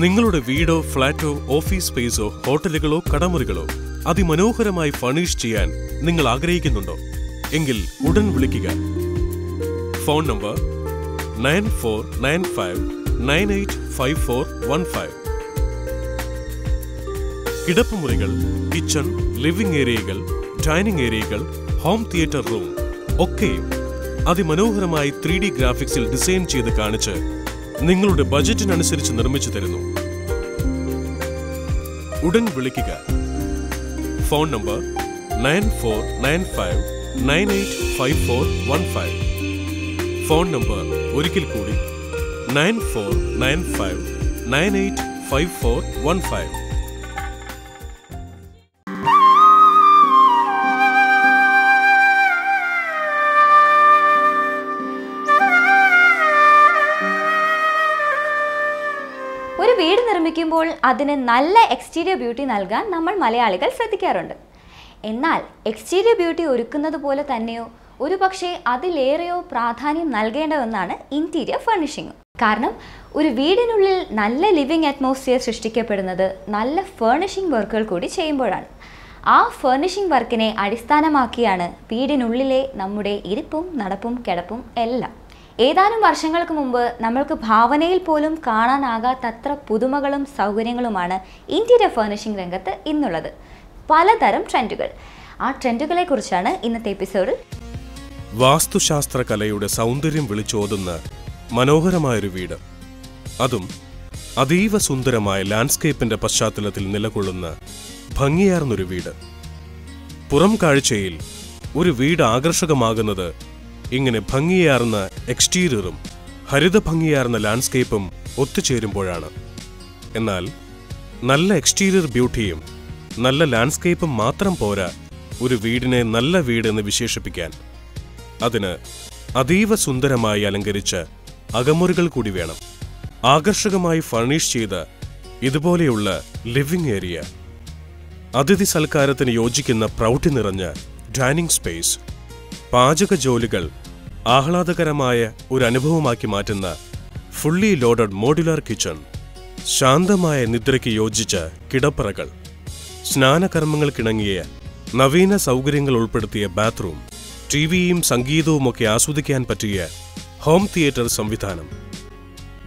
നിങ്ങളുടെ വീടോ ഫ്ളാറ്റോ ഓഫീസ് സ്പേസോ ഹോട്ടലുകളോ കടമുറികളോ അതിമനോഹരമായി ഫർണിഷ് ചെയ്യാൻ നിങ്ങൾ ആഗ്രഹിക്കുന്നുണ്ടോ? എങ്കിൽ ഉടൻ വിളിക്കുക. Phone number 9495985415. കിടപ്പുമുറികൾ, കിച്ചൺ, ലിവിംഗ് ഏരിയകൾ, ഡൈനിങ് ഏരിയകൾ, ഹോം തിയേറ്റർ റൂം ഒക്കെയും അതിമനോഹരമായി 3D ഗ്രാഫിക്സിൽ ഡിസൈൻ ചെയ്ത് കാണിച്ച് നിങ്ങളുടെ ബജറ്റിനനുസരിച്ച് നിർമ്മിച്ചു തരുന്നു. ഉടൻ വിളിക്കുക. Phone number 9495985415. ഫോൺ നമ്പർ ഒരിക്കൽ കൂടി 9495985415. ഒരു വീട് നിർമ്മിക്കുമ്പോൾ അതിന് നല്ല എക്സ്റ്റീരിയർ ബ്യൂട്ടി നൽകാൻ നമ്മൾ മലയാളികൾ ശ്രദ്ധിക്കാറുണ്ട്. എന്നാൽ എക്സ്റ്റീരിയർ ബ്യൂട്ടി ഒരുക്കുന്നത് പോലെ തന്നെയോ ഒരുപക്ഷെ അതിലേറെയോ പ്രാധാന്യം നൽകേണ്ട ഒന്നാണ് ഇന്റീരിയർ ഫർണിഷിംഗ്. കാരണം ഒരു വീടിനുള്ളിൽ നല്ല ലിവിംഗ് അറ്റ്മോസ്ഫിയർ സൃഷ്ടിക്കപ്പെടുന്നത് നല്ല ഫർണിഷിംഗ് വർക്കുകൾ കൂടി ചെയ്യുമ്പോഴാണ്. ആ ഫർണിഷിംഗ് വർക്കിനെ അടിസ്ഥാനമാക്കിയാണ് വീടിനുള്ളിലെ നമ്മുടെ ഇരിപ്പും നടപ്പും കിടപ്പും എല്ലാം. ഏതാനും വർഷങ്ങൾക്ക് മുമ്പ് നമ്മൾക്ക് ഭാവനയിൽ പോലും കാണാനാകാത്തത്ര പുതുമകളും സൗകര്യങ്ങളുമാണ് ഇന്റീരിയർ ഫർണിഷിംഗ് രംഗത്ത് ഇന്നുള്ളത്. പലതരം ട്രെൻഡുകൾ. ആ ട്രെൻഡുകളെ കുറിച്ചാണ് ഇന്നത്തെ എപ്പിസോഡിൽ. വാസ്തുശാസ്ത്ര കലയുടെ സൗന്ദര്യം വിളിച്ചോതുന്ന മനോഹരമായൊരു വീട്, അതും അതീവ സുന്ദരമായ ലാൻഡ്സ്കേപ്പിന്റെ പശ്ചാത്തലത്തിൽ നിലകൊള്ളുന്ന ഭംഗിയാർന്നൊരു വീട്. പുറം കാഴ്ചയിൽ ഒരു വീട് ആകർഷകമാകുന്നത് ഇങ്ങനെ ഭംഗിയാർന്ന എക്സ്റ്റീരിയറും ഹരിത ഭംഗിയാർന്ന ലാൻഡ്സ്കേപ്പും ഒത്തുചേരുമ്പോഴാണ്. എന്നാൽ നല്ല എക്സ്റ്റീരിയർ ബ്യൂട്ടിയും നല്ല ലാൻഡ്സ്കേപ്പും മാത്രം പോരാ ഒരു വീടിനെ നല്ല വീടെന്ന് വിശേഷിപ്പിക്കാൻ. അതിന് അതീവ സുന്ദരമായി അലങ്കരിച്ച അകമുറികൾ കൂടി വേണം. ആകർഷകമായി ഫർണിഷ് ചെയ്ത ഇതുപോലെയുള്ള ലിവിംഗ് ഏരിയ, അതിഥി സൽക്കാരത്തിന് യോജിക്കുന്ന പ്രൗഢി നിറഞ്ഞ ഡൈനിങ് സ്പേസ്, പാചക ജോലികൾ ആഹ്ലാദകരമായ ഒരു അനുഭവമാക്കി മാറ്റുന്ന ഫുള്ളി ലോഡഡ് മോഡുലാർ കിച്ചൺ, ശാന്തമായ നിദ്രയ്ക്ക് യോജിച്ച കിടപ്പറകൾ, സ്നാനകർമ്മങ്ങൾക്കിണങ്ങിയ നവീന സൗകര്യങ്ങൾ ഉൾപ്പെടുത്തിയ ബാത്റൂം, ടിവിയും സംഗീതവുമൊക്കെ ആസ്വദിക്കാൻ പറ്റിയ ഹോം തിയേറ്റർ സംവിധാനം,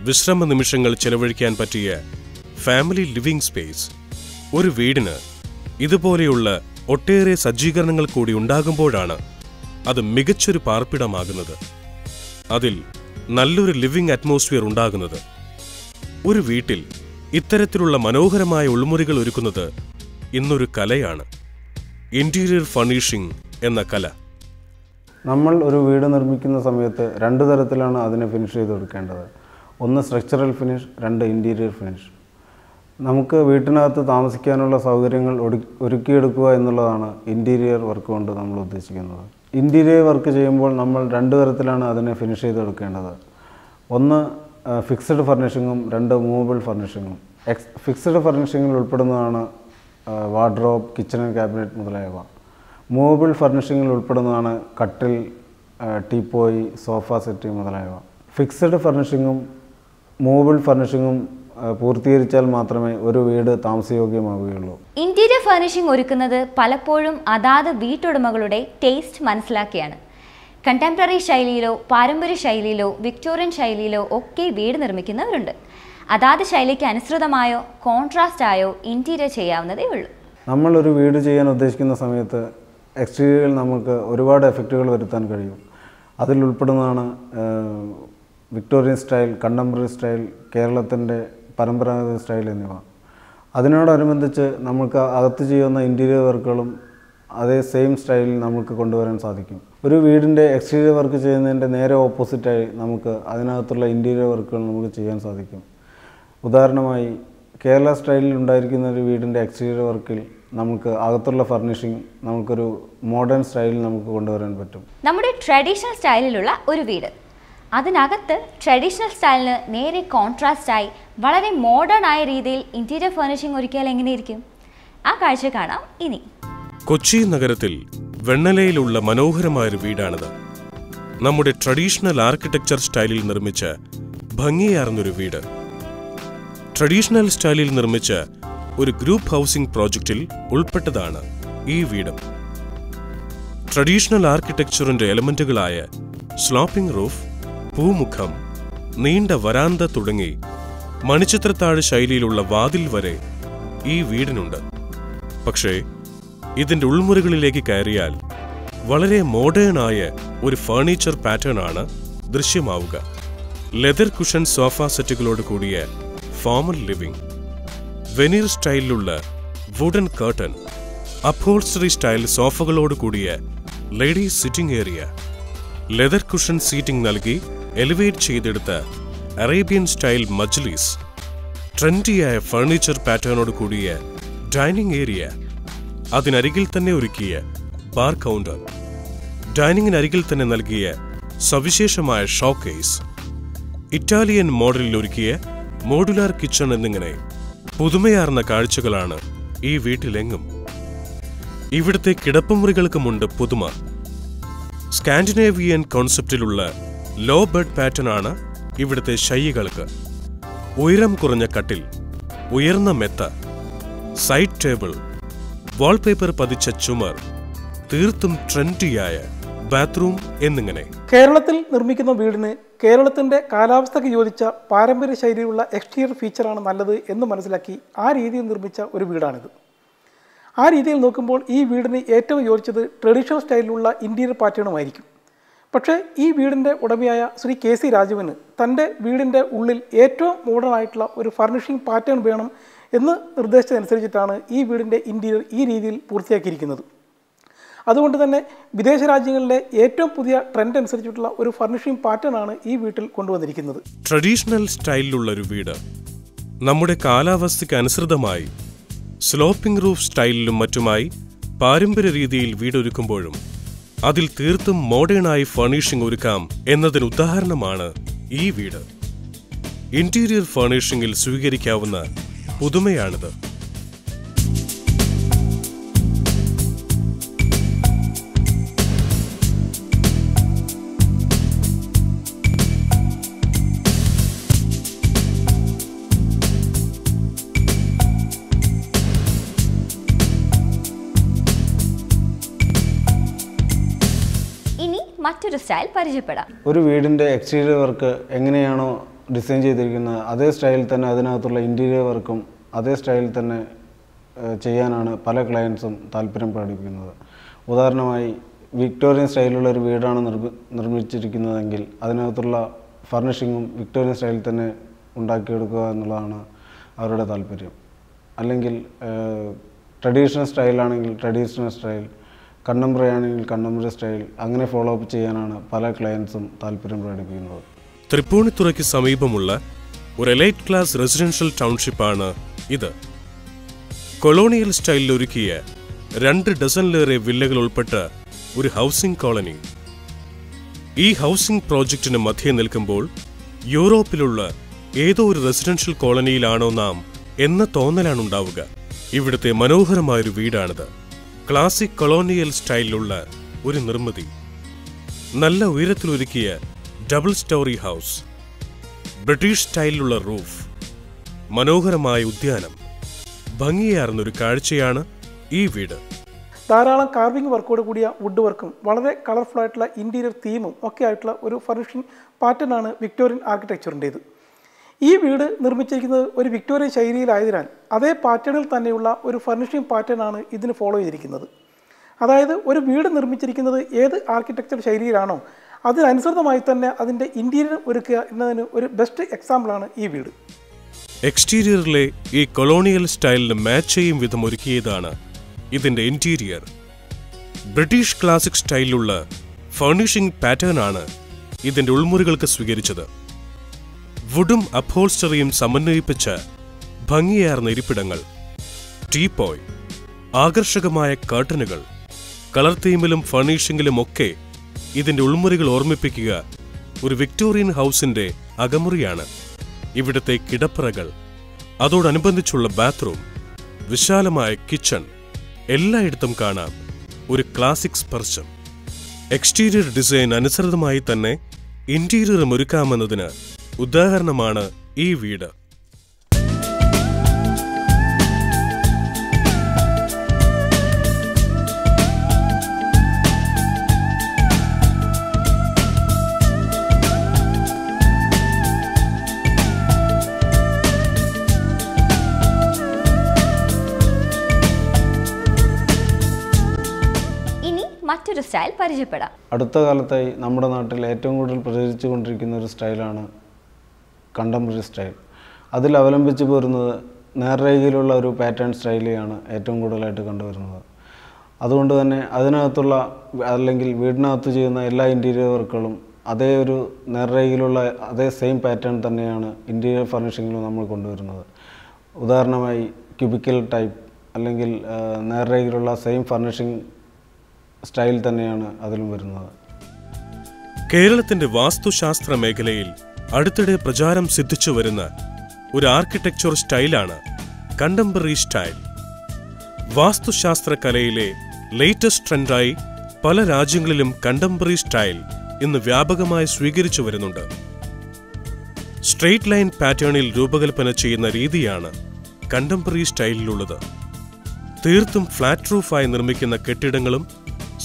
വിശ്രമ നിമിഷങ്ങൾ ചെലവഴിക്കാൻ പറ്റിയ ഫാമിലി ലിവിംഗ് സ്പേസ്. ഒരു വീടിന് ഇതുപോലെയുള്ള ഒട്ടേറെ സജ്ജീകരണങ്ങൾ കൂടി ഉണ്ടാകുമ്പോഴാണ് അത് മികച്ചൊരു പാർപ്പിടമാകുന്നത്. അതിൽ നല്ലൊരു ലിവിംഗ് അറ്റ്മോസ്ഫിയർ ഉണ്ടാകുന്നത്. ഒരു വീട്ടിൽ ഇത്തരത്തിലുള്ള മനോഹരമായ ഉൾമുറികൾ ഒരുക്കുന്നത് ഇന്നൊരു കലയാണ്. ഇന്റീരിയർ ഫർണിഷിംഗ് എന്ന കല. നമ്മൾ ഒരു വീട് നിർമ്മിക്കുന്ന സമയത്ത് രണ്ട് തരത്തിലാണ് അതിനെ ഫിനിഷ് ചെയ്ത് കൊടുക്കേണ്ടത്. ഒന്ന് സ്ട്രക്ചറൽ ഫിനിഷ്, രണ്ട് ഇൻറ്റീരിയർ ഫിനിഷ്. നമുക്ക് വീട്ടിനകത്ത് താമസിക്കാനുള്ള സൗകര്യങ്ങൾ ഒരുക്കിയെടുക്കുക എന്നുള്ളതാണ് ഇൻറ്റീരിയർ വർക്ക് കൊണ്ട് നമ്മൾ ഉദ്ദേശിക്കുന്നത്. ഇൻറ്റീരിയർ വർക്ക് ചെയ്യുമ്പോൾ നമ്മൾ രണ്ട് തരത്തിലാണ് അതിനെ ഫിനിഷ് ചെയ്ത് കൊടുക്കേണ്ടത്. ഒന്ന് ഫിക്സഡ് ഫർണിഷിങ്ങും രണ്ട് മൂവബിൾ ഫർണിഷിങ്ങും. ഫിക്സഡ് ഫർണിഷിങ്ങിൽ ഉൾപ്പെടുന്നതാണ് വാർഡ്രോബ്, കിച്ചൺ ആൻഡ് ക്യാബിനറ്റ് മുതലായവ. മൂവബിൾ ഫർണിഷിങ്ങിൽ ഉൾപ്പെടുന്നതാണ് കട്ടിൽ, ടീപ്പോയി, സോഫ സെറ്റ് മുതലായവ. ഫിക്സഡ് ഫർണിഷിങ്ങും മൂവബിൾ ഫർണിഷിങ്ങും പൂർത്തീകരിച്ചാൽ മാത്രമേ ഒരു വീട് താമസയോഗ്യമാവുകയുള്ളൂ. ഇന്റീരിയർ ഫർണിഷിംഗ് ഒരുക്കുന്നത് പലപ്പോഴും അതാത് വീട്ടുടമകളുടെ ടേസ്റ്റ് മനസ്സിലാക്കിയാണ്. കണ്ടംപററി ശൈലിയിലോ പാരമ്പര്യ ശൈലിയിലോ വിക്ടോറിയൻ ശൈലിയിലോ ഒക്കെ വീട് നിർമ്മിക്കുന്നവരുണ്ട്. അതാത് ശൈലിക്ക് അനുസൃതമായോ കോൺട്രാസ്റ്റ് ആയോ ഇന്റീരിയർ ചെയ്യാവുന്നതേ ഉള്ളൂ. നമ്മളൊരു വീട് ചെയ്യാൻ ഉദ്ദേശിക്കുന്ന സമയത്ത് എക്സ്റ്റീരിയറിൽ നമുക്ക് ഒരുപാട് എഫക്റ്റുകൾ വരുത്താൻ കഴിയും. അതിൽ ഉൾപ്പെടുന്നതാണ് വിക്ടോറിയൻ സ്റ്റൈൽ, കണ്ടംപററി സ്റ്റൈൽ, കേരളത്തിൻ്റെ പരമ്പരാഗത സ്റ്റൈൽ എന്നിവ. അതിനോടനുബന്ധിച്ച് നമുക്ക് അകത്ത് ചെയ്യുന്ന ഇൻറ്റീരിയർ വർക്കുകളും അതേ സെയിം സ്റ്റൈലിൽ നമുക്ക് കൊണ്ടുവരാൻ സാധിക്കും. ഒരു വീടിൻ്റെ എക്സ്റ്റീരിയർ വർക്ക് ചെയ്യുന്നതിൻ്റെ നേരെ ഓപ്പോസിറ്റായി നമുക്ക് അതിനകത്തുള്ള ഇൻറ്റീരിയർ വർക്കുകൾ നമുക്ക് ചെയ്യാൻ സാധിക്കും. ഉദാഹരണമായി കേരള സ്റ്റൈലിൽ ഉണ്ടായിരിക്കുന്ന ഒരു വീടിൻ്റെ എക്സ്റ്റീരിയർ വർക്കിൽ നമുക്ക് അകത്തുള്ള ഫർണിഷിംഗ് നമുക്കൊരു മോഡേൺ സ്റ്റൈലിൽ നമുക്ക് കൊണ്ടുവരാൻ പറ്റും. നമ്മുടെ ട്രഡീഷണൽ സ്റ്റൈലിലുള്ള ഒരു വീട്, അതിനകത്ത് ട്രഡീഷണൽ സ്റ്റൈലിന് നേരെ കോൺട്രാസ്റ്റായി വളരെ മോഡേൺ ആയ രീതിയിൽ ഇന്റീരിയർ ഫർണിഷിംഗ് ഒരുക്കിയാൽ എങ്ങനെയിരിക്കും? ആ കാഴ്ച കാണാം ഇനി. കൊച്ചി നഗരത്തിൽ വെണ്ണലയിലുള്ള മനോഹരമായൊരു വീടാണിത്. നമ്മുടെ ട്രഡീഷണൽ ആർക്കിടെക്ചർ സ്റ്റൈലിൽ നിർമ്മിച്ച ഭംഗിയാർന്നൊരു വീട്. ട്രഡീഷണൽ സ്റ്റൈലിൽ നിർമ്മിച്ച ഒരു ഗ്രൂപ്പ് ഹൗസിംഗ് പ്രോജക്റ്റിൽ ഉൾപ്പെട്ടതാണ് ഈ വീട്. ട്രഡീഷണൽ ആർക്കിടെക്ചറിന്റെ എലമെന്റുകളായ സ്ലോപ്പിംഗ് റൂഫ്, പൂമുഖം, നീണ്ട വരാന്ത തുടങ്ങി മണിച്ചിത്രത്താഴ് ശൈലിയിലുള്ള വാതിൽ വരെ ഈ വീടിനുണ്ട്. പക്ഷേ ഇതിന്റെ ഉൾമുറികളിലേക്ക് കയറിയാൽ വളരെ മോഡേൺ ആയ ഒരു ഫർണിച്ചർ പാറ്റേൺ ആണ് ദൃശ്യമാവുക. ലെതർ കുഷൻ സോഫ സെറ്റുകളോട് കൂടിയ ഫോമൽ ലിവിംഗ്, വെനീർ സ്റ്റൈലിലുള്ള വുഡൻ കർട്ടൻ, അപ്ഹോൾസ്റ്ററി സ്റ്റൈൽ സോഫകളോട് കൂടിയ ladies sitting area, leather cushion seating നൽകി എലിവേറ്റ് ചെയ്തെടുത്ത അറേബ്യൻ സ്റ്റൈൽ മജ്ലിസ്, ട്രെൻഡിയായ ഫർണിച്ചർ പാറ്റേണോട് കൂടിയ ഡൈനിങ് ഏരിയ, അതിനരികിൽ തന്നെ ഒരുക്കിയ ബാർ കൗണ്ടർ, ഡൈനിങ്ങിനരികിൽ തന്നെ നൽകിയ സവിശേഷമായ ഷോക്കേസ്, ഇറ്റാലിയൻ മോഡലിൽ ഒരുക്കിയ മോഡുലാർ കിച്ചൺ എന്നിങ്ങനെ പുതുമയാർന്ന കാഴ്ചകളാണ് ഈ വീട്ടിലെങ്ങും. ഇവിടുത്തെ കിടപ്പുമുറികൾക്കുമുണ്ട് പുതുമ. സ്കാൻഡിനേവിയൻ കോൺസെപ്റ്റിലുള്ള ലോ ബെഡ് പാറ്റേൺ ആണ് ഇവിടുത്തെ ശയ്യകൾക്ക്. ഉയരം കുറഞ്ഞ കട്ടിൽ, ഉയർന്ന മെത്ത, സൈഡ് ടേബിൾ, വാൾപേപ്പർ പതിച്ച ചുമർ, തീർത്തും ട്രെൻഡിയായ ബാത്റൂം എന്നിങ്ങനെ. കേരളത്തിൽ നിർമ്മിക്കുന്ന വീടിന് കേരളത്തിൻ്റെ കാലാവസ്ഥയ്ക്ക് യോജിച്ച പാരമ്പര്യ ശൈലിയിലുള്ള എക്സ്റ്റീരിയർ ഫീച്ചറാണ് നല്ലത് എന്ന് മനസ്സിലാക്കി ആ രീതിയിൽ നിർമ്മിച്ച ഒരു വീടാണിത്. ആ രീതിയിൽ നോക്കുമ്പോൾ ഈ വീടിന് ഏറ്റവും യോജിച്ചത് ട്രഡീഷണൽ സ്റ്റൈലിലുള്ള ഇൻറ്റീരിയർ പാറ്റേണുമായിരിക്കും. പക്ഷേ ഈ വീടിൻ്റെ ഉടമയായ ശ്രീ KC രാജുവിന് തൻ്റെ വീടിൻ്റെ ഉള്ളിൽ ഏറ്റവും മോഡേൺ ആയിട്ടുള്ള ഒരു ഫർണിഷിംഗ് പാറ്റേൺ വേണം എന്ന് നിർദ്ദേശിച്ചതനുസരിച്ചിട്ടാണ് ഈ വീടിൻ്റെ ഇൻറ്റീരിയർ ഈ രീതിയിൽ പൂർത്തിയാക്കിയിരിക്കുന്നത്. അതുകൊണ്ട് തന്നെ വിദേശ രാജ്യങ്ങളിലെ ഏറ്റവും പുതിയ ട്രെൻഡ് അനുസരിച്ചിട്ടുള്ള ഒരു ഫർണിഷിംഗ് പാറ്റേൺ ആണ് ഈ വീട്ടിൽ കൊണ്ടുവന്നിരിക്കുന്നത്. ട്രഡീഷണൽ സ്റ്റൈലിലുള്ള ഒരു വീട് നമ്മുടെ കാലാവസ്ഥയ്ക്ക് അനുസൃതമായി സ്ലോപ്പിംഗ് റൂഫ് സ്റ്റൈലിലും മറ്റുമായി പാരമ്പര്യ രീതിയിൽ വീടൊരുക്കുമ്പോഴും അതിൽ തീർത്തും മോഡേണായി ഫർണിഷിംഗ് ഒരുക്കാം എന്നതിന് ഉദാഹരണമാണ് ഈ വീട്. ഇന്റീരിയർ ഫർണിഷിംഗിൽ സ്വീകരിക്കാവുന്ന പുതുമയാണിത്. മറ്റൊരു സ്റ്റൈൽ പരിചയപ്പെടാം. ഒരു വീടിൻ്റെ എക്സ്റ്റീരിയർ വർക്ക് എങ്ങനെയാണോ ഡിസൈൻ ചെയ്തിരിക്കുന്നത് അതേ സ്റ്റൈലിൽ തന്നെ അതിനകത്തുള്ള ഇൻറ്റീരിയർ വർക്കും അതേ സ്റ്റൈലിൽ തന്നെ ചെയ്യാനാണ് പല ക്ലയൻസും താല്പര്യം പ്രകടിപ്പിക്കുന്നത്. ഉദാഹരണമായി വിക്ടോറിയൻ സ്റ്റൈലിലുള്ള ഒരു വീടാണ് നിർമ്മിച്ചിരിക്കുന്നതെങ്കിൽ അതിനകത്തുള്ള ഫർണിഷിങ്ങും വിക്ടോറിയൻ സ്റ്റൈലിൽ തന്നെ ഉണ്ടാക്കിയെടുക്കുക എന്നുള്ളതാണ് അവരുടെ താല്പര്യം. അല്ലെങ്കിൽ ട്രഡീഷണൽ സ്റ്റൈലാണെങ്കിൽ ട്രഡീഷണൽ സ്റ്റൈൽ, കണ്ടംപററി ആണെങ്കിൽ കണ്ടംപററി സ്റ്റൈൽ, അങ്ങനെ ഫോളോ അപ്പ് ചെയ്യാനാണ് പല ക്ലയൻസും താല്പര്യം പ്രകടിപ്പിക്കുന്നത്. തൃപ്പൂണിത്തുറയ്ക്ക് സമീപമുള്ള ഒരു എലൈറ്റ് ക്ലാസ് റെസിഡൻഷ്യൽ ടൗൺഷിപ്പാണ് ഇത്. കൊളോണിയൽ സ്റ്റൈലിൽ ഒരുക്കിയ 2 ഡസനിലേറെ വില്ലകൾ ഉൾപ്പെട്ട ഒരു ഹൗസിംഗ് കോളനി. ഈ ഹൗസിംഗ് പ്രോജക്റ്റിന് മധ്യേ നിൽക്കുമ്പോൾ യൂറോപ്പിലുള്ള ഏതോ ഒരു റെസിഡൻഷ്യൽ കോളനിയിലാണോ നാം എന്ന തോന്നലാണുണ്ടാവുക. ഇവിടുത്തെ മനോഹരമായൊരു വീടാണിത്. ക്ലാസിക് കൊളോണിയൽ സ്റ്റൈലിലുള്ള ഒരു നിർമ്മിതി, നല്ല ഉയരത്തിലൊരുക്കിയ ഡബിൾ സ്റ്റോറി ഹൗസ്, ബ്രിട്ടീഷ് സ്റ്റൈലിലുള്ള റൂഫ്, മനോഹരമായ ഉദ്യാനം, ഭംഗിയാർന്നൊരു കാഴ്ചയാണ് ഈ വീട്. ധാരാളം കാർവിംഗ് വർക്കോട് കൂടിയ വുഡ് വർക്കും വളരെ കളർഫുൾ ആയിട്ടുള്ള ഇൻറ്റീരിയർ തീമും ഒക്കെ ആയിട്ടുള്ള ഒരു ഫർണിഷിംഗ് പാറ്റേൺ ആണ് വിക്ടോറിയൻ ആർക്കിടെക്ചറിൻ്റേത്. ഈ വീട് നിർമ്മിച്ചിരിക്കുന്നത് ഒരു വിക്ടോറിയൻ ശൈലിയിലായതിനാൽ അതേ പാറ്റേണിൽ തന്നെയുള്ള ഒരു ഫർണിഷിംഗ് പാറ്റേൺ ആണ് ഇതിന് ഫോളോ ചെയ്തിരിക്കുന്നത്. അതായത് ഒരു വീട് നിർമ്മിച്ചിരിക്കുന്നത് ഏത് ആർക്കിടെക്ചർ ശൈലിയിലാണോ അതിനനുസൃതമായി തന്നെ അതിൻ്റെ ഇൻറ്റീരിയർ ഒരുക്കുക എന്നതിന് ഒരു ബെസ്റ്റ് എക്സാമ്പിളാണ് ഈ വീട്. എക്സ്റ്റീരിയറിലെ ഈ കൊളോണിയൽ സ്റ്റൈലിന് മാച്ച് ചെയ്യും വിധം ഒരുക്കിയതാണ് ഇതിന്റെ ഇന്റീരിയർ. ബ്രിട്ടീഷ് ക്ലാസിക് സ്റ്റൈലിലുള്ള ഫർണിഷിംഗ് പാറ്റേൺ ആണ് ഇതിന്റെ ഉൾമുറികൾക്ക് സ്വീകരിച്ചത്. വുഡും അപ്ഹോൾസ്റ്ററിയും സമന്വയിപ്പിച്ച ഭംഗിയാർന്ന ഇരിപ്പിടങ്ങൾ, ടീപോയ്, ആകർഷകമായ കർട്ടനുകൾ, കളർ തീമിലും ഫർണിഷിംഗിലും ഒക്കെ ഇതിന്റെ ഉൾമുറികൾ ഓർമ്മിപ്പിക്കുക ഒരു വിക്ടോറിയൻ ഹൗസിന്റെ അകമുറിയാണ്. ഇവിടുത്തെ കിടപ്പറകൾ, അതോടനുബന്ധിച്ചുള്ള ബാത്റൂം, വിശാലമായ കിച്ചൺ, എല്ലായിടത്തും കാണാം ഒരു ക്ലാസിക് സ്പർശം. എക്സ്റ്റീരിയർ ഡിസൈൻ അനുസൃതമായി തന്നെ ഇന്റീരിയറും ഒരുക്കാമെന്നതിന് ഉദാഹരണമാണ് ഈ വീട്. മറ്റൊരു സ്റ്റൈൽ പരിചയപ്പെടാം. അടുത്ത കാലത്തായി നമ്മുടെ നാട്ടിൽ ഏറ്റവും കൂടുതൽ പ്രചരിച്ചു കൊണ്ടിരിക്കുന്ന ഒരു സ്റ്റൈലാണ് കണ്ടംപററി സ്റ്റൈൽ. അതിൽ അവലംബിച്ച് പോരുന്നത് നേർരേഖയിലുള്ള ഒരു പാറ്റേൺ സ്റ്റൈലിയാണ് ഏറ്റവും കൂടുതലായിട്ട് കണ്ടുവരുന്നത്. അതുകൊണ്ട് തന്നെ അതിനകത്തുള്ള അല്ലെങ്കിൽ വീടിനകത്ത് ചെയ്യുന്ന എല്ലാ ഇൻറ്റീരിയർ വർക്കുകളും അതേ ഒരു നേർരേഖയിലുള്ള അതേ സെയിം പാറ്റേൺ തന്നെയാണ് ഇൻറ്റീരിയർ ഫർണിഷിങ്ങിലും നമ്മൾ കൊണ്ടുവരുന്നത്. ഉദാഹരണമായി ക്യൂബിക്കൽ ടൈപ്പ് അല്ലെങ്കിൽ നേർരേഖയിലുള്ള സെയിം ഫർണിഷിംഗ് സ്റ്റൈൽ തന്നെയാണ് അതിലും വരുന്നത്. കേരളത്തിന്റെ വാസ്തുശാസ്ത്ര മേഖലയിൽ അടുത്തിടെ പ്രചാരം സിദ്ധിച്ചു വരുന്ന ഒരു ആർക്കിടെക്ചർ സ്റ്റൈലാണ് കണ്ടംപററി സ്റ്റൈൽ. വാസ്തുശാസ്ത്ര കലയിലെ ലേറ്റസ്റ്റ് ട്രെൻഡായി പല രാജ്യങ്ങളിലും കണ്ടംപററി സ്റ്റൈൽ ഇന്ന് വ്യാപകമായി സ്വീകരിച്ചു വരുന്നുണ്ട്. സ്ട്രെയിറ്റ് ലൈൻ പാറ്റേണിൽ രൂപകൽപ്പന ചെയ്യുന്ന രീതിയാണ് കണ്ടംപററി സ്റ്റൈലിലുള്ളത്. തീർത്തും ഫ്ലാറ്റ് റൂഫായി നിർമ്മിക്കുന്ന കെട്ടിടങ്ങളും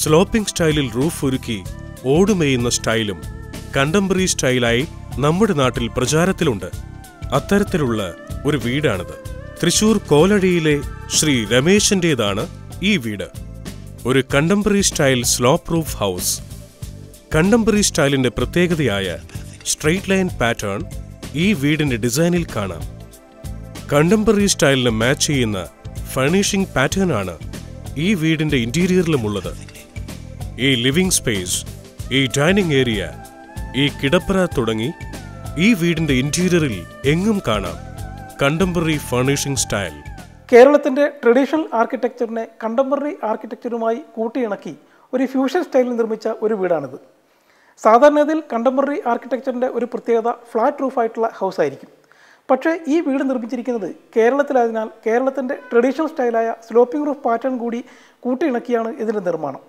സ്ലോപ്പിംഗ് സ്റ്റൈലിൽ റൂഫ് ഒരുക്കി ഓടുമേയുന്ന സ്റ്റൈലും കണ്ടംപററി സ്റ്റൈലായി നമ്മുടെ നാട്ടിൽ പ്രചാരത്തിലുണ്ട്. അത്തരത്തിലുള്ള ഒരു വീടാണിത്. തൃശൂർ കോലടിയിലെ ശ്രീ രമേശന്റേതാണ് ഈ വീട്. ഒരു contemporary style slope roof house. Contemporary സ്റ്റൈലിന്റെ പ്രത്യേകതയായ സ്ട്രെയിറ്റ് ലൈൻ പാറ്റേൺ ഈ വീടിന്റെ ഡിസൈനിൽ കാണാം. കണ്ടംപററി സ്റ്റൈലിന് മാച്ച് ചെയ്യുന്ന ഫർണിഷിംഗ് പാറ്റേൺ ആണ് ഈ വീടിന്റെ ഇന്റീരിയറിലുമുള്ളത്. ഈ ലിവിംഗ് സ്പേസ്, ഈ ഡൈനിങ് ഏരിയ, ഈ കിടപ്പറ തുടങ്ങി ഈ വീടിന്റെ ഇന്റീരിയറിൽ എങ്ങും കാണാം കണ്ടംപററി ഫർണിഷിംഗ് സ്റ്റൈൽ. കേരളത്തിൻ്റെ ട്രഡീഷണൽ ആർക്കിടെക്ചറിനെ കണ്ടംപററി ആർക്കിടെക്ചറുമായി കൂട്ടിയിണക്കി ഒരു ഫ്യൂഷൻ സ്റ്റൈലിൽ നിർമ്മിച്ച ഒരു വീടാണിത്. സാധാരണയിൽ കണ്ടംപററി ആർക്കിടെക്ചറിൻ്റെ ഒരു പ്രത്യേകത ഫ്ലാറ്റ് റൂഫായിട്ടുള്ള ഹൗസ് ആയിരിക്കും. പക്ഷേ ഈ വീട് നിർമ്മിച്ചിരിക്കുന്നത് കേരളത്തിലായതിനാൽ കേരളത്തിൻ്റെ ട്രഡീഷണൽ സ്റ്റൈലായ സ്ലോപ്പിംഗ് റൂഫ് പാറ്റേൺ കൂടി കൂട്ടിയിണക്കിയാണ് ഇതിൻ്റെ നിർമ്മാണം.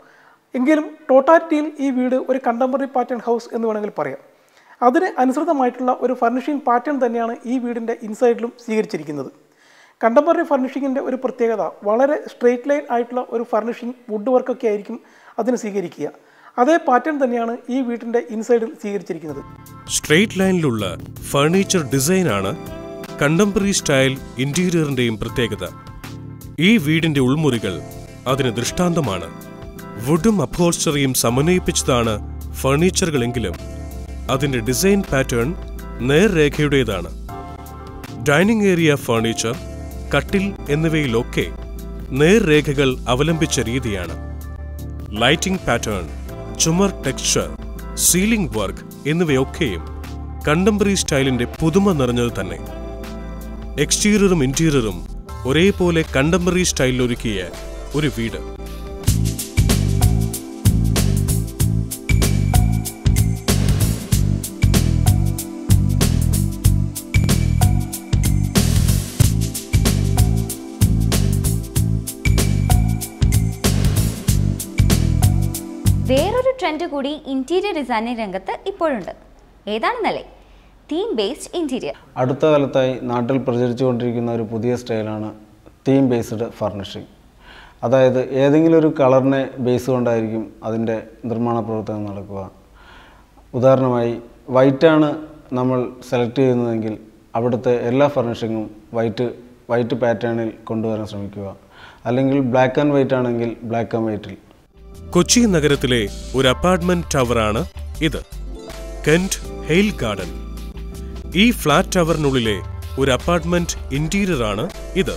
എങ്കിലും ടോട്ടാലിറ്റിയിൽ ഈ വീട് ഒരു കണ്ടംപററി പാറ്റേൺ ഹൗസ് എന്ന് വേണമെങ്കിൽ പറയാം. അതിന് അനുസൃതമായിട്ടുള്ള ഒരു ഫർണിഷിംഗ് പാറ്റേൺ തന്നെയാണ് ഈ വീടിൻ്റെ ഇൻസൈഡിലും സ്വീകരിച്ചിരിക്കുന്നത്. കണ്ടംപററി ഫർണിഷിങ്ങിൻ്റെ ഒരു പ്രത്യേകത വളരെ സ്ട്രെയിറ്റ് ലൈൻ ആയിട്ടുള്ള ഒരു ഫർണിഷിംഗ് വുഡ് വർക്കൊക്കെ ആയിരിക്കും അതിന് സ്വീകരിക്കുക. അതേ പാറ്റേൺ തന്നെയാണ് ഈ വീടിൻ്റെ ഇൻസൈഡിൽ സ്വീകരിച്ചിരിക്കുന്നത്. സ്ട്രെയിറ്റ് ലൈനിലുള്ള ഫർണിച്ചർ ഡിസൈനാണ് കണ്ടംപററി സ്റ്റൈൽ ഇന്റീരിയറിന്റെയും പ്രത്യേകത. ഈ വീടിന്റെ ഉൾമുറികൾ അതിന് ദൃഷ്ടാന്തമാണ്. വുഡും അപ്ഹോൾസ്റ്ററിയും സമന്വയിപ്പിച്ചതാണ് ഫർണിച്ചറുകളെങ്കിലും അതിന്റെ ഡിസൈൻ പാറ്റേൺ നേർരേഖയുടേതാണ്. ഡൈനിങ് ഏരിയ ഫർണിച്ചർ, കട്ടിൽ എന്നിവയിലൊക്കെ നേർരേഖകൾ അവലംബിച്ച രീതിയാണ്. ലൈറ്റിംഗ് പാറ്റേൺ, ചുമർ ടെക്സ്ചർ, സീലിംഗ് വർക്ക് എന്നിവയൊക്കെയും കണ്ടംപററി സ്റ്റൈലിന്റെ പുതുമ നിറഞ്ഞത് തന്നെ. എക്സ്റ്റീരിയറും ഇന്റീരിയറും ഒരേപോലെ കണ്ടംപററി സ്റ്റൈലിൽ ഒരുക്കിയ ഒരു വീട്. വേറൊരു ട്രെൻഡ് കൂടി ഇന്റീരിയർ ഡിസൈനിങ് രംഗത്ത് ഇപ്പോഴുണ്ട്. ഏതാണെന്നല്ലേ? Theme based interior. അടുത്ത കാലത്തായി നാട്ടിൽ പ്രചരിച്ചുകൊണ്ടിരിക്കുന്ന ഒരു പുതിയ സ്റ്റൈലാണ് തീം ബേസ്ഡ് ഫർണിഷിംഗ്. അതായത് ഏതെങ്കിലും ഒരു കളറിനെ ബേസ് കൊണ്ടായിരിക്കും അതിൻ്റെ നിർമ്മാണ പ്രവർത്തനം നടക്കുക. ഉദാഹരണമായി വൈറ്റാണ് നമ്മൾ സെലക്ട് ചെയ്യുന്നതെങ്കിൽ അവിടുത്തെ എല്ലാ ഫർണിഷിങ്ങും വൈറ്റ് പാറ്റേണിൽ കൊണ്ടുവരാൻ ശ്രമിക്കുക. അല്ലെങ്കിൽ ബ്ലാക്ക് ആൻഡ് വൈറ്റ് ആണെങ്കിൽ ബ്ലാക്ക് ആൻഡ് വൈറ്റിൽ. കൊച്ചി നഗരത്തിലെ ഒരു അപ്പാർട്ട്മെന്റ് ടവറാണ് ഇത്. Kent Hail Garden. ഈ ഫ്ലാറ്റ് ടവറിനുള്ളിലെ ഒരു അപ്പാർട്ട്മെന്റ് ഇന്റീരിയറാണ് ഇത്.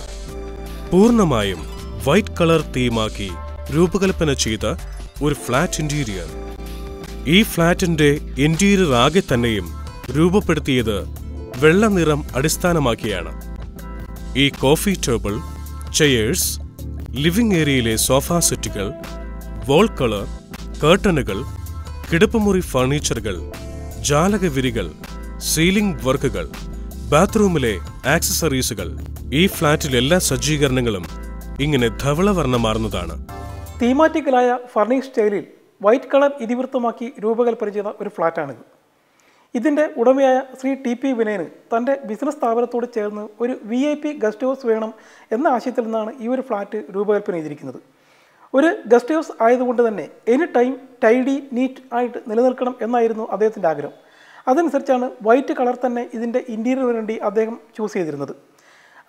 പൂർണ്ണമായും വൈറ്റ് കളർ തീമാക്കി രൂപകൽപ്പന ചെയ്ത ഒരു ഫ്ലാറ്റ് ഇന്റീരിയർ. ഈ ഫ്ലാറ്റിന്റെ ഇന്റീരിയർ ആകെ തന്നെയും രൂപപ്പെടുത്തിയത് വെള്ള നിറം അടിസ്ഥാനമാക്കിയാണ്. ഈ കോഫി ടേബിൾ, ചെയേഴ്സ്, ലിവിംഗ് ഏരിയയിലെ സോഫ സെറ്റുകൾ, വോൾ കളർ, കർട്ടനുകൾ, കിടപ്പുമുറി ഫർണിച്ചറുകൾ, ജാലകവിരികൾ, സീലിംഗ് വർക്കുകൾ, ബാത്റൂമിലെ ആക്സസറീസുകൾ, ഈ ഫ്ലാറ്റിലെ എല്ലാ സജ്ജീകരണങ്ങളും ഇങ്ങനെ ധവളവർണ്ണമാർന്നതാണ്. തീമാറ്റിക്കലായ ഫർണിഷ് സ്റ്റൈലിൽ വൈറ്റ് കളർ ഇതിവൃത്തമാക്കി രൂപകൽപ്പന ചെയ്ത ഒരു ഫ്ലാറ്റാണിത്. ഇതിൻ്റെ ഉടമയായ ശ്രീ ടി പി വിനയന് തൻ്റെ ബിസിനസ് സ്ഥാപനത്തോട് ചേർന്ന് ഒരു VIP ഗസ്റ്റ് ഹൗസ് വേണം എന്ന ആശയത്തിൽ നിന്നാണ് ഈ ഒരു ഫ്ലാറ്റ് രൂപകൽപ്പന ചെയ്തിരിക്കുന്നത്. ഒരു ഗസ്റ്റ് ഹൗസ് ആയതുകൊണ്ട് തന്നെ എനി ടൈം ടൈഡി നീറ്റ് ആയിട്ട് നിലനിൽക്കണം എന്നായിരുന്നു അദ്ദേഹത്തിൻ്റെ ആഗ്രഹം. അതനുസരിച്ചാണ് വൈറ്റ് കളർ തന്നെ ഇതിൻ്റെ ഇൻറ്റീരിയറിന് വേണ്ടി അദ്ദേഹം ചൂസ് ചെയ്തിരുന്നത്.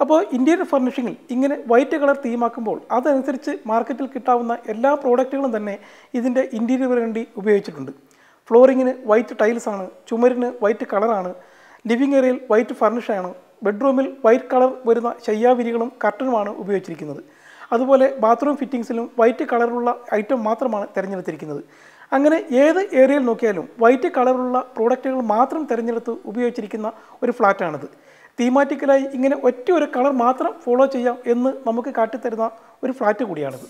അപ്പോൾ ഇൻറ്റീരിയർ ഫർണിഷിങ്ങിൽ ഇങ്ങനെ വൈറ്റ് കളർ തീമാക്കുമ്പോൾ അതനുസരിച്ച് മാർക്കറ്റിൽ കിട്ടാവുന്ന എല്ലാ പ്രോഡക്റ്റുകളും തന്നെ ഇതിൻ്റെ ഇൻറ്റീരിയർ വേണ്ടി ഉപയോഗിച്ചിട്ടുണ്ട്. ഫ്ലോറിങ്ങിന് വൈറ്റ് ടൈൽസാണ്, ചുമരിന് വൈറ്റ് കളറാണ്, ലിവിങ് ഏരിയയിൽ വൈറ്റ് ഫർണിഷാണ്, ബെഡ്റൂമിൽ വൈറ്റ് കളർ വരുന്ന ശയ്യാവിരികളും കർട്ടനുമാണ് ഉപയോഗിച്ചിരിക്കുന്നത്. അതുപോലെ ബാത്റൂം ഫിറ്റിങ്സിലും വൈറ്റ് കളറുള്ള ഐറ്റം മാത്രമാണ് തിരഞ്ഞെടുത്തിരിക്കുന്നത്. അങ്ങനെ ഏത് ഏരിയയിൽ നോക്കിയാലും വൈറ്റ് കളറുള്ള പ്രോഡക്റ്റുകൾ മാത്രം തിരഞ്ഞെടുത്ത് ഉപയോഗിച്ചിരിക്കുന്ന ഒരു ഫ്ലാറ്റാണിത്. തീമാറ്റിക്കലായി ഇങ്ങനെ ഒറ്റ ഒരു കളർ മാത്രം ഫോളോ ചെയ്യാം എന്ന് നമുക്ക് കാട്ടിത്തരുന്ന ഒരു ഫ്ലാറ്റ് കൂടിയാണിത്.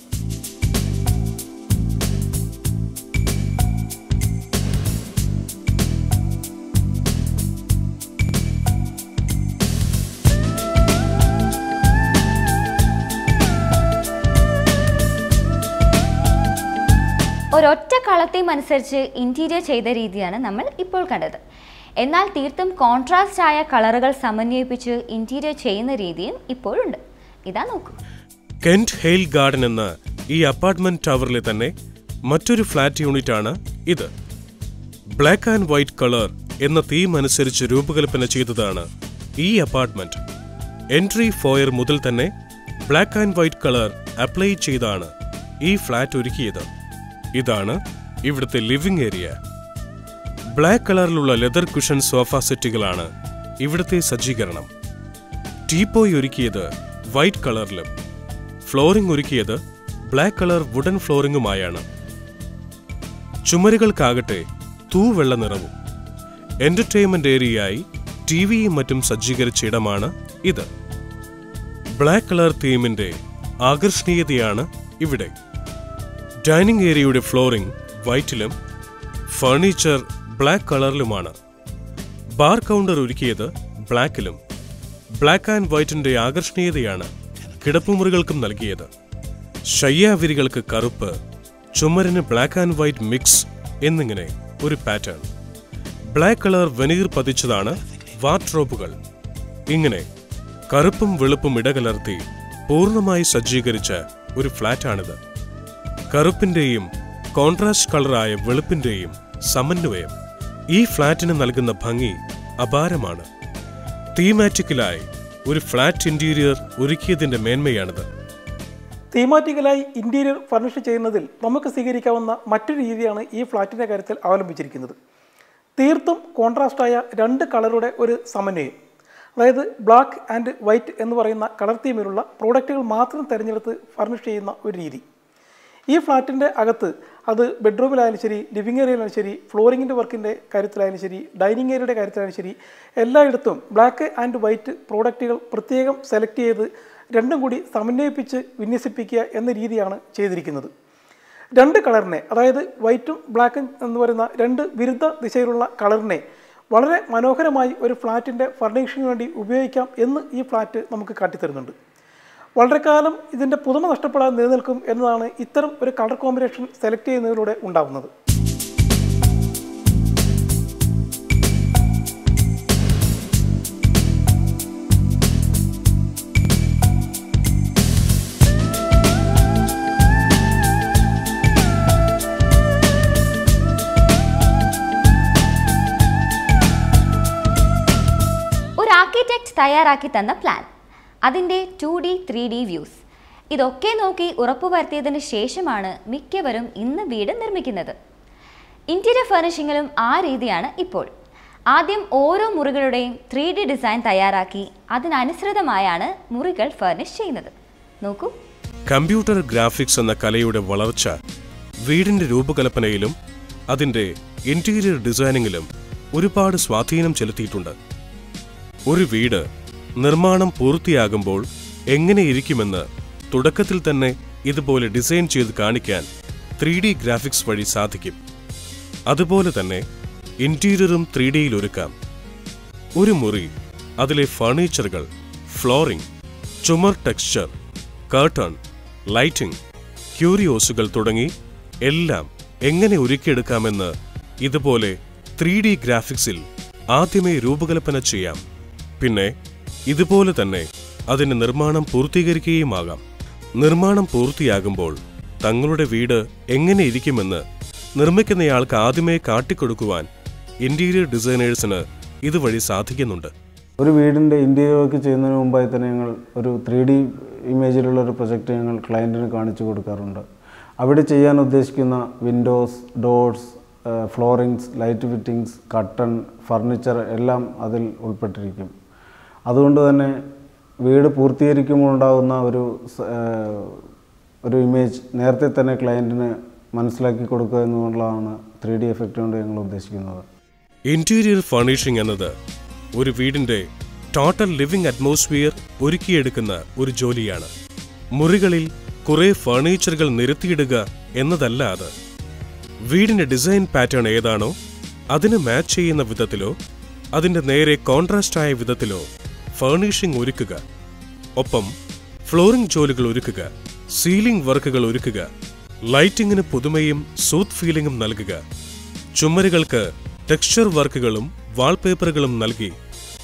ഒരൊറ്റ കളർ തീം അനുസരിച്ച് ഇൻറ്റീരിയർ ചെയ്ത രീതിയാണ് നമ്മൾ ഇപ്പോൾ കണ്ടത്. എന്നാൽ തീർത്തും കോൺട്രാസ്റ്റ് ആയ കളറുകൾ സമന്വയിപ്പിച്ച് ഇൻറ്റീരിയർ ചെയ്യുന്ന രീതിയും ഇപ്പോഴുണ്ട്. ഇതാ നോക്കൂ. കെന്റ് ഹെയിൽ ഗാർഡൻ എന്ന ഈ അപ്പാർട്ട്മെന്റ് ടവറിലെ തന്നെ മറ്റൊരു ഫ്ലാറ്റ് യൂണിറ്റ് ആണ് ഇത്. ബ്ലാക്ക് ആൻഡ് വൈറ്റ് കളർ എന്ന തീം അനുസരിച്ച് രൂപകൽപ്പന ചെയ്തതാണ് ഈ അപ്പാർട്ട്മെന്റ്. എൻട്രി ഫോയർ മുതൽ തന്നെ black and white colour apply ചെയ്താണ് ഈ ഫ്ലാറ്റ് ഒരുക്കിയത്. ഇതാണ് ഇവിടുത്തെ ലിവിംഗ് ഏരിയ. ബ്ലാക്ക് കളറിലുള്ള ലെതർ കുഷൻ സോഫ സെറ്റുകളാണ് ഇവിടുത്തെ സജ്ജീകരണം. ടീപ്പോയ് ഒരുക്കിയത് വൈറ്റ് കളറിലും ഫ്ലോറിംഗ് ഒരുക്കിയത് ബ്ലാക്ക് കളർ വുഡൻ ഫ്ലോറിംഗുമായാണ്. ചുമരുകൾക്കാകട്ടെ തൂവെള്ള നിറവും. എന്റർടൈൻമെന്റ് ഏരിയയായി ടിവിയും മറ്റും സജ്ജീകരിച്ച ഇടമാണ് ഇത്. ബ്ലാക്ക് കളർ തീമിന്റെ ആകർഷണീയതയാണ് ഇവിടെ. ഡൈനിങ് ഏരിയയുടെ ഫ്ലോറിംഗ് വൈറ്റിലും ഫർണിച്ചർ ബ്ലാക്ക് കളറിലുമാണ്. ബാർ കൗണ്ടർ ഒരുക്കിയത് ബ്ലാക്കിലും. ബ്ലാക്ക് ആൻഡ് വൈറ്റിന്റെ ആകർഷണീയതയാണ് കിടപ്പുമുറികൾക്കും നൽകിയത്. ശയ്യാവിരികൾക്ക് കറുപ്പ്, ചുമരിന് ബ്ലാക്ക് ആൻഡ് വൈറ്റ് മിക്സ് എന്നിങ്ങനെ ഒരു പാറ്റേൺ. ബ്ലാക്ക് കളർ വെനീർ പതിച്ചതാണ് വാർഡ്രോബുകൾ. ഇങ്ങനെ കറുപ്പും വെളുപ്പും ഇടകലർത്തി പൂർണ്ണമായി സജ്ജീകരിച്ച ഒരു ഫ്ലാറ്റാണിത്. കറുപ്പിന്റെയും കോൺട്രാസ്റ്റ് കളറായ വെളുപ്പിന്റെയും സമന്വയം ഈ ഫ്ലാറ്റിന് നൽകുന്ന ഭംഗി അപാരമാണ്. തീമാറ്റിക്കലായി ഒരു ഫ്ലാറ്റ് ഇന്റീരിയർ ഒരുക്കിയതിന്റെ മേന്മയാണിത്. തീമാറ്റിക്കലായി ഇൻറ്റീരിയർ ഫർണിഷ് ചെയ്യുന്നതിൽ നമുക്ക് സ്വീകരിക്കാവുന്ന മറ്റൊരു രീതിയാണ് ഈ ഫ്ലാറ്റിൻ്റെ കാര്യത്തിൽ അവലംബിച്ചിരിക്കുന്നത്. തീർത്തും കോൺട്രാസ്റ്റായ രണ്ട് കളറുടെ ഒരു സമന്വയം. അതായത് ബ്ലാക്ക് ആൻഡ് വൈറ്റ് എന്ന് പറയുന്ന കളർ തീമിലുള്ള പ്രോഡക്റ്റുകൾ മാത്രം തിരഞ്ഞെടുത്ത് ഫർണിഷ് ചെയ്യുന്ന ഒരു രീതി. ഈ ഫ്ലാറ്റിൻ്റെ അകത്ത് അത് ബെഡ്റൂമിലായാലും ശരി, ലിവിങ് ഏരിയയിലായാലും ശരി, ഫ്ലോറിങ്ങിൻ്റെ വർക്കിൻ്റെ കാര്യത്തിലായാലും ശരി, ഡൈനിങ് ഏരിയയുടെ കാര്യത്തിലായാലും ശരി, എല്ലായിടത്തും ബ്ലാക്ക് ആൻഡ് വൈറ്റ് പ്രോഡക്റ്റുകൾ പ്രത്യേകം സെലക്ട് ചെയ്ത് രണ്ടും കൂടി സമന്വയിപ്പിച്ച് വിന്യസിപ്പിക്കുക എന്ന രീതിയാണ് ചെയ്തിരിക്കുന്നത്. രണ്ട് കളറിനെ, അതായത് വൈറ്റും ബ്ലാക്കും എന്ന് പറയുന്ന രണ്ട് വിരുദ്ധ ദിശയിലുള്ള കളറിനെ വളരെ മനോഹരമായി ഒരു ഫ്ലാറ്റിൻ്റെ ഫർണിഷിങ്ങിന് വേണ്ടി ഉപയോഗിക്കാം എന്ന് ഈ ഫ്ലാറ്റ് നമുക്ക് കാട്ടിത്തരുന്നുണ്ട്. വളരെ കാലം ഇതിൻ്റെ പുതുമ നഷ്ടപ്പെടാതെ നിലനിൽക്കും എന്നതാണ് ഇത്തരം ഒരു കളർ കോമ്പിനേഷൻ സെലക്ട് ചെയ്യുന്നതിലൂടെ ഉണ്ടാകുന്നത്. ഒരു ആർക്കിടെക്ട് തയ്യാറാക്കി തന്ന പ്ലാൻ, അതിൻ്റെ 2D 3D വ്യൂസ്, ഇതൊക്കെ നോക്കി ഉറപ്പുവരുത്തിയതിന് ശേഷമാണ് മിക്കവരും ഇന്ന് വീട് നിർമ്മിക്കുന്നത്. ഇൻറ്റീരിയർ ഫർണിഷിങ്ങിലും ആ രീതിയാണ് ഇപ്പോൾ. ആദ്യം ഓരോ മുറികളുടെയും 3D ഡിസൈൻ തയ്യാറാക്കി അതിനനുസൃതമായാണ് മുറികൾ ഫർണിഷ് ചെയ്യുന്നത്. നോക്കൂ. കമ്പ്യൂട്ടർ ഗ്രാഫിക്സ് എന്ന കലയുടെ വളർച്ച വീടിന്റെ രൂപകൽപ്പനയിലും അതിന്റെ ഇന്റീരിയർ ഡിസൈനിങ്ങിലും ഒരുപാട് സ്വാധീനം ചെലുത്തിയിട്ടുണ്ട്. ഒരു വീട് നിർമ്മാണം പൂർത്തിയാകുമ്പോൾ എങ്ങനെയിരിക്കുമെന്ന് തുടക്കത്തിൽ തന്നെ ഇതുപോലെ ഡിസൈൻ ചെയ്ത് കാണിക്കാൻ 3D ഗ്രാഫിക്സ് വഴി സാധിക്കും. അതുപോലെ തന്നെ ഇന്റീരിയറും 3Dയിൽ ഒരുക്കാം. ഒരു മുറി, അതിലെ ഫർണിച്ചറുകൾ, ഫ്ലോറിംഗ്, ചുമർ ടെക്സ്ചർ, കർട്ടൺ, ലൈറ്റിംഗ്, ക്യൂരിയോസുകൾ തുടങ്ങി എല്ലാം എങ്ങനെ ഒരുക്കിയെടുക്കാമെന്ന് ഇതുപോലെ 3D ഗ്രാഫിക്സിൽ ആദ്യമേ രൂപകൽപ്പന ചെയ്യാം. പിന്നെ ഇതുപോലെ തന്നെ അതിന് നിർമ്മാണം പൂർത്തീകരിക്കുകയുമാകാം. നിർമ്മാണം പൂർത്തിയാകുമ്പോൾ തങ്ങളുടെ വീട് എങ്ങനെ ഇരിക്കുമെന്ന് നിർമ്മിക്കുന്നയാൾക്ക് ആദ്യമേ കാട്ടിക്കൊടുക്കുവാൻ ഇന്റീരിയർ ഡിസൈനേഴ്സിന് ഇതുവഴി സാധിക്കുന്നുണ്ട്. ഒരു വീടിൻ്റെ ഇൻറ്റീരിയർ വർക്ക് ചെയ്യുന്നതിന് മുമ്പായി തന്നെ ഞങ്ങൾ ഒരു 3D ഇമേജിലുള്ള ഒരു പ്രൊജക്റ്റ് ഞങ്ങൾ ക്ലയൻറ്റിന് കാണിച്ചു കൊടുക്കാറുണ്ട്. അവിടെ ചെയ്യാൻ ഉദ്ദേശിക്കുന്ന Windows, doors, floorings, light fittings, curtain, furniture എല്ലാം അതിൽ ഉൾപ്പെട്ടിരിക്കും. അതുകൊണ്ട് തന്നെ വീട് പൂർത്തീകരിക്കുമ്പോൾ ഉണ്ടാകുന്ന ഒരു ഇമേജ് നേരത്തെ തന്നെ ക്ലയൻറ്റിന് മനസ്സിലാക്കി കൊടുക്കുക എന്നുള്ളതാണ് 3D എഫക്റ്റ് കൊണ്ട് ഞങ്ങൾ ഉദ്ദേശിക്കുന്നത്. ഇന്റീരിയർ ഫർണിഷിംഗ് എന്നത് ഒരു വീടിന്റെ ടോട്ടൽ ലിവിംഗ് അറ്റ്മോസ്ഫിയർ ഒരുക്കിയെടുക്കുന്ന ഒരു ജോലിയാണ്. മുറികളിൽ കുറെ ഫർണിച്ചറുകൾ നിരത്തിയിടുക എന്നതല്ല അത്. വീടിന്റെ ഡിസൈൻ പാറ്റേൺ ഏതാണോ അതിന് മാച്ച് ചെയ്യുന്ന വിധത്തിലോ അതിന്റെ നേരെ കോൺട്രാസ്റ്റായ വിധത്തിലോ ഫർണിഷിംഗ് ഒരുക്കുക. ഒപ്പം ഫ്ലോറിംഗ് ജോലികൾ ഒരുക്കുക, സീലിംഗ് വർക്കുകൾ ഒരുക്കുക, ലൈറ്റിങ്ങിന് പുതുമയും സൂത്ത് ഫീലിംഗും നൽകുക, ചുമരുകൾക്ക് ടെക്സ്ചർ വർക്കുകളും വാൾപേപ്പറുകളും നൽകി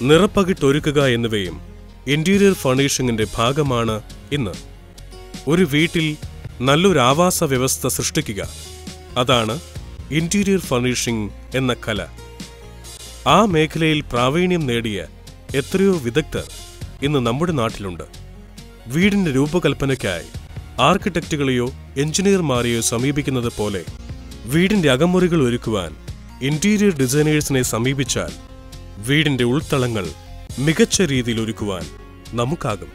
നിറപ്പകിട്ടൊരുക്കുക എന്നിവയും ഇന്റീരിയർ ഫർണിഷിംഗിന്റെ ഭാഗമാണ്. ഇന്ന് ഒരു വീട്ടിൽ നല്ലൊരു ആവാസ വ്യവസ്ഥ സൃഷ്ടിക്കുക, അതാണ് ഇന്റീരിയർ ഫർണിഷിംഗ് എന്ന കല. ആ മേഖലയിൽ പ്രാവീണ്യം നേടിയ എത്രയോ വിദഗ്ധർ ഇന്ന് നമ്മുടെ നാട്ടിലുണ്ട്. വീടിന്റെ രൂപകൽപ്പനയ്ക്കായി ആർക്കിടെക്റ്റുകളെയോ എഞ്ചിനീയർമാരെയോ സമീപിക്കുന്നത് പോലെ വീടിന്റെ അകമുറികൾ ഒരുക്കുവാൻ ഇന്റീരിയർ ഡിസൈനേഴ്സിനെ സമീപിച്ചാൽ വീടിന്റെ ഉൾത്തളങ്ങൾ മികച്ച രീതിയിൽ ഒരുക്കുവാൻ നമുക്കാകും.